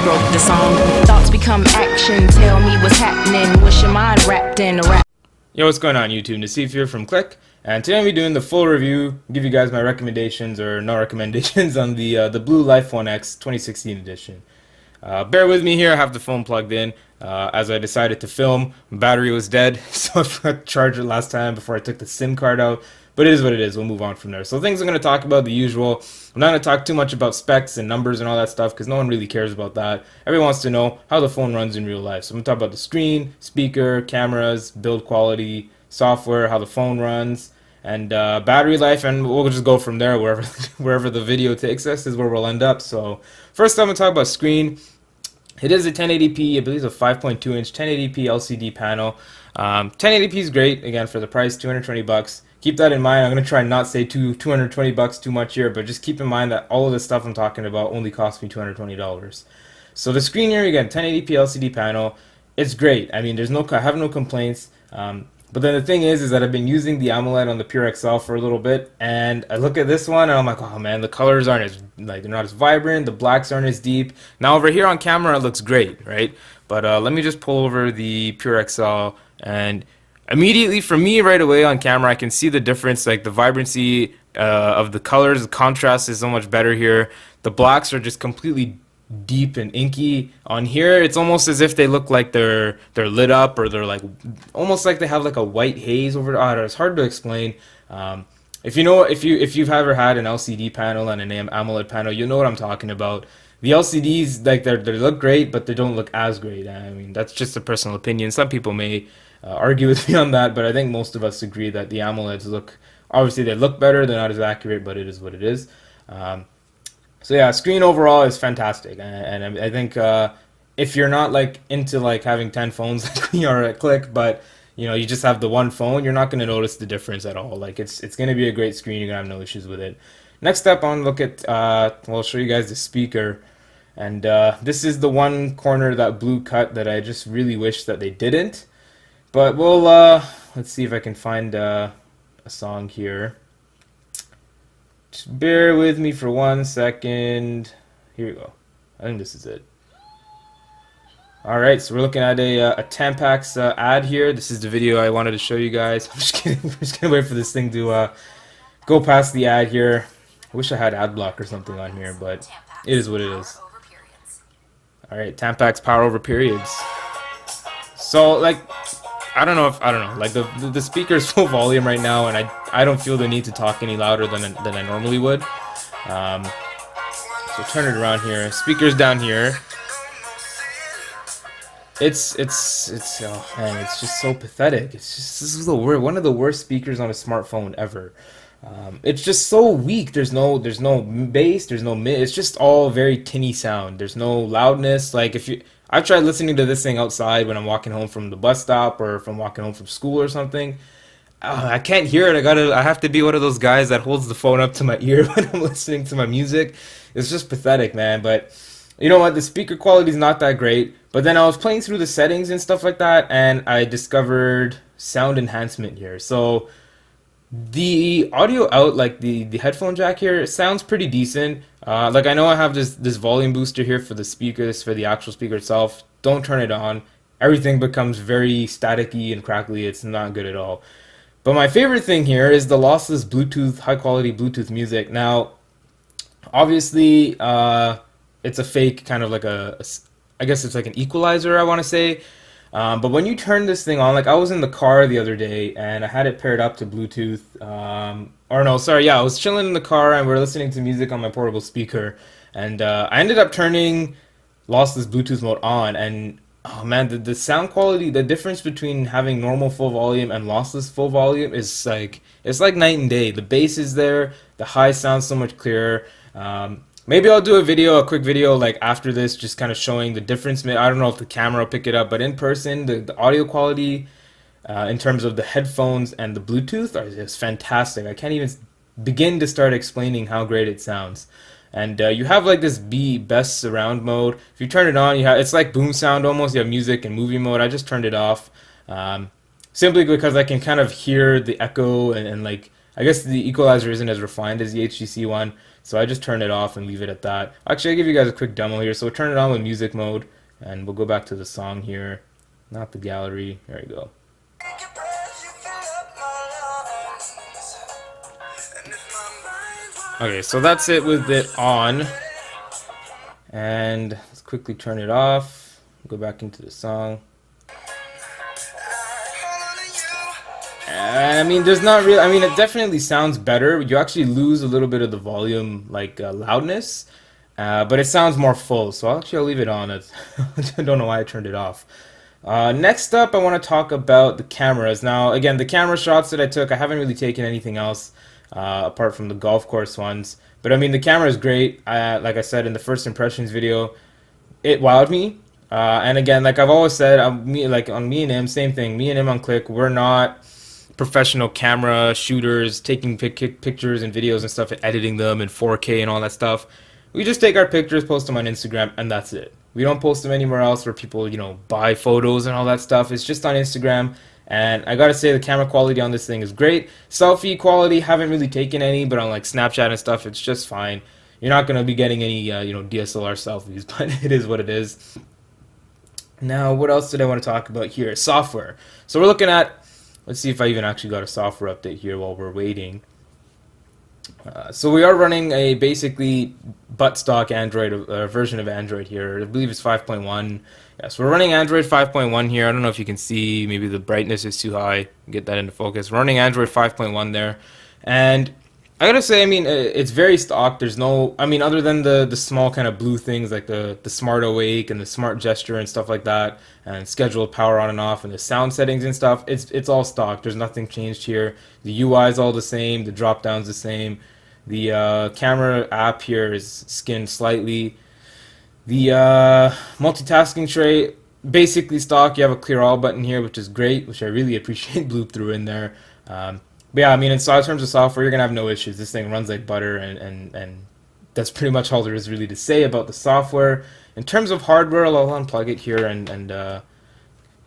wrote the song. Thoughts become action. Tell me what's happening. What's your mind wrapped in a rap? Yo, what's going on YouTube? Nasif here from Click, and today I'll be doing the full review, give you guys my recommendations, or not recommendations, on the Blue Life Phone X 2016 edition. Bear with me here, I have the phone plugged in, as I decided to film. My battery was dead, so I forgot to charge it last time before I took the SIM card out. But it is what it is, we'll move on from there. So things I'm going to talk about, the usual. I'm not going to talk too much about specs and numbers and all that stuff, because no one really cares about that. Everyone wants to know how the phone runs in real life. So I'm going to talk about the screen, speaker, cameras, build quality, software, how the phone runs, and battery life, and we'll just go from there. Wherever the video takes us is where we'll end up. So first I'm going to talk about screen. It is a 1080p, I believe it's a 5.2 inch 1080p LCD panel. 1080p is great, again, for the price, 220 bucks. Keep that in mind. I'm going to try and not say 220 bucks too much here, but just keep in mind that all of the stuff I'm talking about only cost me $220. So the screen here, again, 1080p LCD panel, it's great. I mean, I have no complaints. But then the thing is that I've been using the AMOLED on the Pure XL for a little bit, and I look at this one and I'm like, oh man, the colors aren't as, they're not as vibrant, the blacks aren't as deep. Now over here on camera it looks great, right? But let me just pull over the Pure XL, and immediately for me right away on camera I can see the difference. Like the vibrancy of the colors, the contrast is so much better here. The blacks are just completely deep and inky. On here it's almost as if they look like they're lit up, or they're like almost like they have like a white haze over it. It's hard to explain. If you've ever had an LCD panel and an AMOLED panel, you know what I'm talking about. The LCDs, like they look great, but they don't look as great. I mean, that's just a personal opinion. Some people may argue with me on that, but I think most of us agree that the AMOLEDs obviously they look better, they're not as accurate, but it is what it is. So yeah, screen overall is fantastic, and I think if you're not like into like having 10 phones like we are at Click, but you know you just have the one phone, you're not going to notice the difference at all. Like it's going to be a great screen, you're going to have no issues with it. Next up, on look at I'll show you guys the speaker, and this is the one corner that Blue cut that I just really wish that they didn't. But we'll let's see if I can find a song here. Just bear with me for 1 second. Here we go. I think this is it. Alright, so we're looking at a Tampax ad here. This is the video I wanted to show you guys. I'm just kidding. I'm just going to wait for this thing to go past the ad here. I wish I had ad block or something on here, but it is what it is. Alright, Tampax power over periods. So, like, I don't know, like the speaker's full volume right now, and I don't feel the need to talk any louder than I normally would. So turn it around here. Speaker's down here. It's oh man, it's just so pathetic. This is one of the worst speakers on a smartphone ever. It's just so weak. There's no bass, there's no mid. It's just all very tinny sound. There's no loudness. Like I've tried listening to this thing outside when I'm walking home from the bus stop, or if I'm walking home from school or something. I can't hear it. I have to be one of those guys that holds the phone up to my ear when I'm listening to my music. It's just pathetic, man. But you know what? The speaker quality is not that great. But then I was playing through the settings and stuff like that, and I discovered sound enhancement here. So the audio out, like the headphone jack here, it sounds pretty decent. Like I know I have this volume booster here for the speakers, for the actual speaker itself. Don't turn it on. Everything becomes very staticky and crackly. It's not good at all. But my favorite thing here is the lossless Bluetooth, high quality Bluetooth music. Now, obviously, it's a fake kind of like I guess it's like an equalizer, I want to say. But when you turn this thing on, like I was in the car the other day and I had it paired up to Bluetooth, or no, sorry, yeah, I was chilling in the car and we're listening to music on my portable speaker, and I ended up turning lossless Bluetooth mode on, and oh man, the sound quality, the difference between having normal full volume and lossless full volume is like, it's like night and day. The bass is there, the high sounds so much clearer. Maybe I'll do a quick video like after this, just kind of showing the difference. I don't know if the camera will pick it up, but in person, the audio quality in terms of the headphones and the Bluetooth is fantastic. I can't even begin to start explaining how great it sounds. And you have like this best surround mode. If you turn it on, it's like boom sound almost. You have music and movie mode. I just turned it off simply because I can kind of hear the echo, and like I guess the equalizer isn't as refined as the HTC one, so I just turn it off and leave it at that. Actually, I'll give you guys a quick demo here. So we'll turn it on with music mode, and we'll go back to the song here, not the gallery. There you go. Okay, so that's it with it on. And let's quickly turn it off. Go back into the song. I mean, there's not really. I mean, it definitely sounds better. You actually lose a little bit of the volume, like loudness, but it sounds more full. So I'll leave it on. I don't know why I turned it off. Next up, I want to talk about the cameras. Now, again, the camera shots that I took, I haven't really taken anything else apart from the golf course ones. But I mean, the camera is great. Like I said in the first impressions video, it wowed me. And again, like I've always said, like on me and him, same thing. Me and him on Click, we're not professional camera shooters taking pictures and videos and stuff and editing them in 4K and all that stuff. We just take our pictures, post them on Instagram, and that's it. We don't post them anywhere else where people, you know, buy photos and all that stuff. It's just on Instagram. And I gotta say, the camera quality on this thing is great. Selfie quality, haven't really taken any, but on like Snapchat and stuff, it's just fine. You're not gonna be getting any, you know, DSLR selfies, but it is what it is. Now, what else did I want to talk about here? Software. So we're looking at, let's see if I even actually got a software update here while we're waiting. So we are running a basically butt stock Android version of Android here. I believe it's 5.1. Yes, we're running Android 5.1 here. I don't know if you can see. Maybe the brightness is too high. Get that into focus. We're running Android 5.1 there, and I gotta say, I mean, it's very stock. There's no, I mean, other than the small kind of blue things like the smart awake and the smart gesture and stuff like that, and scheduled power on and off and the sound settings and stuff. It's all stock. There's nothing changed here. The UI is all the same. The drop down's the same. The camera app here is skinned slightly. The multitasking tray basically stock. You have a clear all button here, which is great, which I really appreciate. Bloop through in there. But yeah, I mean, in terms of software, you're gonna have no issues. This thing runs like butter, and that's pretty much all there is really to say about the software. In terms of hardware, I'll unplug it here and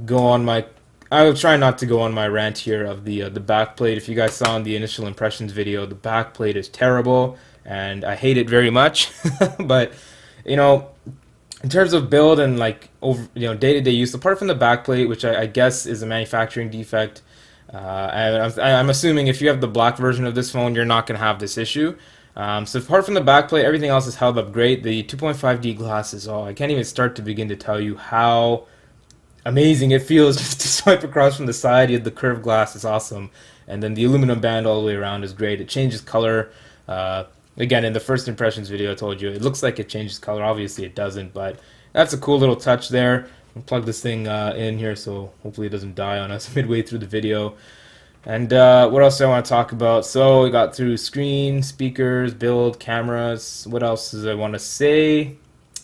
go on my. I will try not to go on my rant here of the backplate. If you guys saw in the initial impressions video, the backplate is terrible, and I hate it very much. But you know, in terms of build and like day-to-day use, apart from the backplate, which I guess is a manufacturing defect. And I'm assuming if you have the black version of this phone, you're not going to have this issue. So apart from the backplate, everything else is held up great. The 2.5D glass is all. I can't even start to begin to tell you how amazing it feels just to swipe across from the side. You have the curved glass is awesome, and then the aluminum band all the way around is great. It changes color. Again, in the first impressions video, I told you it looks like it changes color. Obviously, it doesn't, but that's a cool little touch there. I'll plug this thing in here so hopefully it doesn't die on us midway through the video. And what else do I want to talk about? So we got through screen, speakers, build, cameras. What else does I want to say?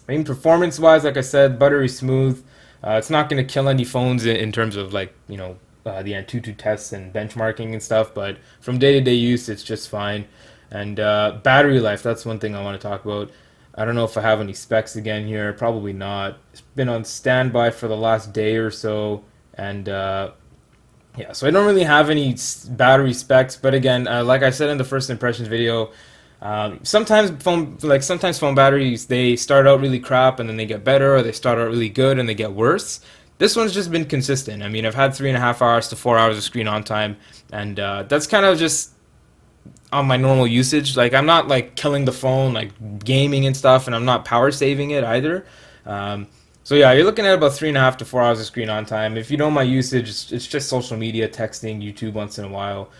I mean, performance-wise, like I said, buttery smooth. It's not going to kill any phones in terms of like, you know, the Antutu tests and benchmarking and stuff, but from day-to-day use, it's just fine. And battery life, that's one thing I want to talk about. I don't know if I have any specs again here. Probably not. It's been on standby for the last day or so, and yeah, so I don't really have any battery specs. But again, like I said in the first impressions video, sometimes phone batteries, they start out really crap and then they get better, or they start out really good and they get worse. This one's just been consistent. I mean, I've had 3.5 hours to 4 hours of screen on time, and that's kind of just on my normal usage. Like, I'm not like killing the phone like gaming and stuff, and I'm not power saving it either. So yeah, you're looking at about 3.5 to 4 hours of screen on time. If you know my usage, it's just social media, texting, YouTube once in a while.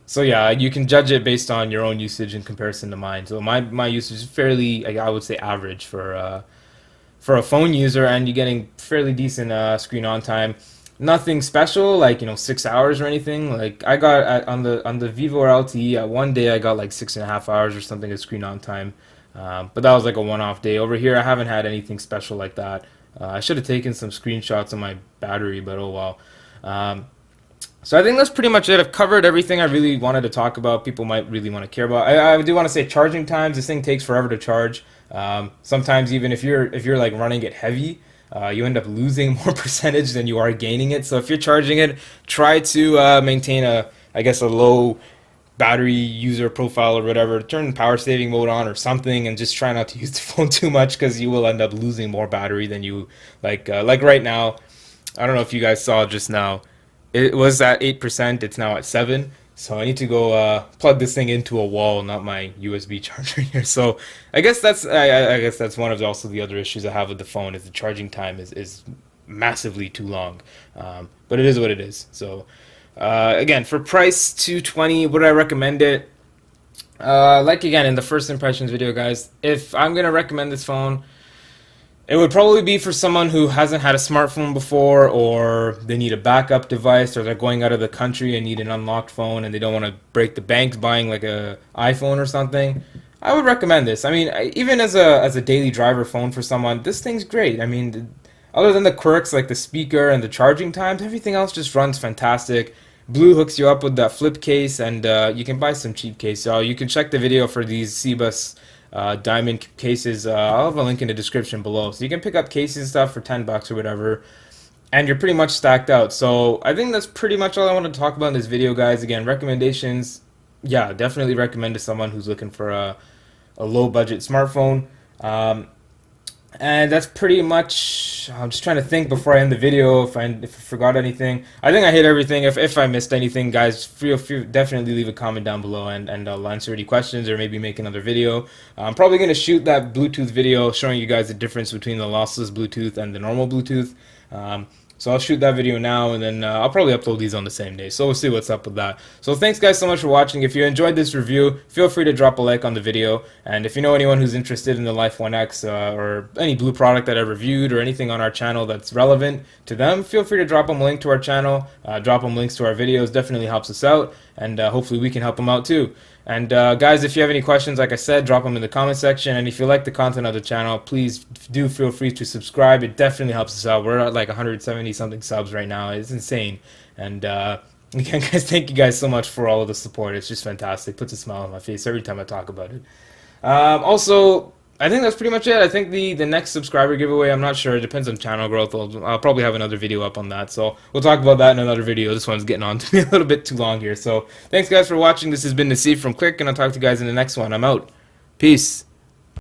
So yeah, you can judge it based on your own usage in comparison to mine. So my usage is fairly, I would say, average for a phone user, and you're getting fairly decent screen on time. Nothing special, like, you know, 6 hours or anything. Like, I got on the Vivo LTE, one day I got like 6.5 hours or something of screen on time. But that was like a one-off day. Over here, I haven't had anything special like that. I should have taken some screenshots of my battery, but oh well. So I think that's pretty much it. I've covered everything I really wanted to talk about. People might really want to care about. I do want to say charging times. This thing takes forever to charge. Sometimes even if you're like running it heavy, you end up losing more percentage than you are gaining it. So if you're charging it, try to maintain a low battery user profile or whatever, turn power saving mode on or something, and just try not to use the phone too much, because you will end up losing more battery than you like right now. I don't know if you guys saw just now, it was at 8%, it's now at 7. So I need to go plug this thing into a wall, not my USB charger here. So I guess that's one of also the other issues I have with the phone, is the charging time is massively too long. But it is what it is. So again, for price 220, would I recommend it? Like again in the first impressions video, guys, if I'm gonna recommend this phone, it would probably be for someone who hasn't had a smartphone before, or they need a backup device, or they're going out of the country and need an unlocked phone and they don't want to break the bank buying like a iPhone or something. I would recommend this. I mean, even as a daily driver phone for someone, this thing's great. I mean, other than the quirks like the speaker and the charging times, everything else just runs fantastic. Blue hooks you up with that flip case, and you can buy some cheap case. So you can check the video for these CBUS diamond cases. I'll have a link in the description below, so you can pick up cases and stuff for $10 or whatever, and you're pretty much stacked out. So I think that's pretty much all I want to talk about in this video, guys. Again, recommendations, yeah, definitely recommend to someone who's looking for a low budget smartphone. And that's pretty much, I'm just trying to think before I end the video if I forgot anything. I think I hit everything. If I missed anything, guys, feel free, definitely leave a comment down below, and I'll answer any questions, or maybe make another video. I'm probably going to shoot that Bluetooth video showing you guys the difference between the lossless Bluetooth and the normal Bluetooth. So I'll shoot that video now, and then I'll probably upload these on the same day. So we'll see what's up with that. So thanks guys so much for watching. If you enjoyed this review, feel free to drop a like on the video. And if you know anyone who's interested in the Life 1X or any Blue product that I reviewed, or anything on our channel that's relevant to them, feel free to drop them a link to our channel, drop them links to our videos. Definitely helps us out, and hopefully we can help them out too. And guys, if you have any questions, like I said, drop them in the comment section. And if you like the content of the channel, please do feel free to subscribe. It definitely helps us out. We're at like 170 something subs right now. It's insane. And again, guys, thank you guys so much for all of the support. It's just fantastic. Puts a smile on my face every time I talk about it. Also, I think that's pretty much it. I think the next subscriber giveaway, I'm not sure. It depends on channel growth. I'll probably have another video up on that. So we'll talk about that in another video. This one's getting on to me a little bit too long here. So thanks guys for watching. This has been Nassif from Click, and I'll talk to you guys in the next one. I'm out. Peace.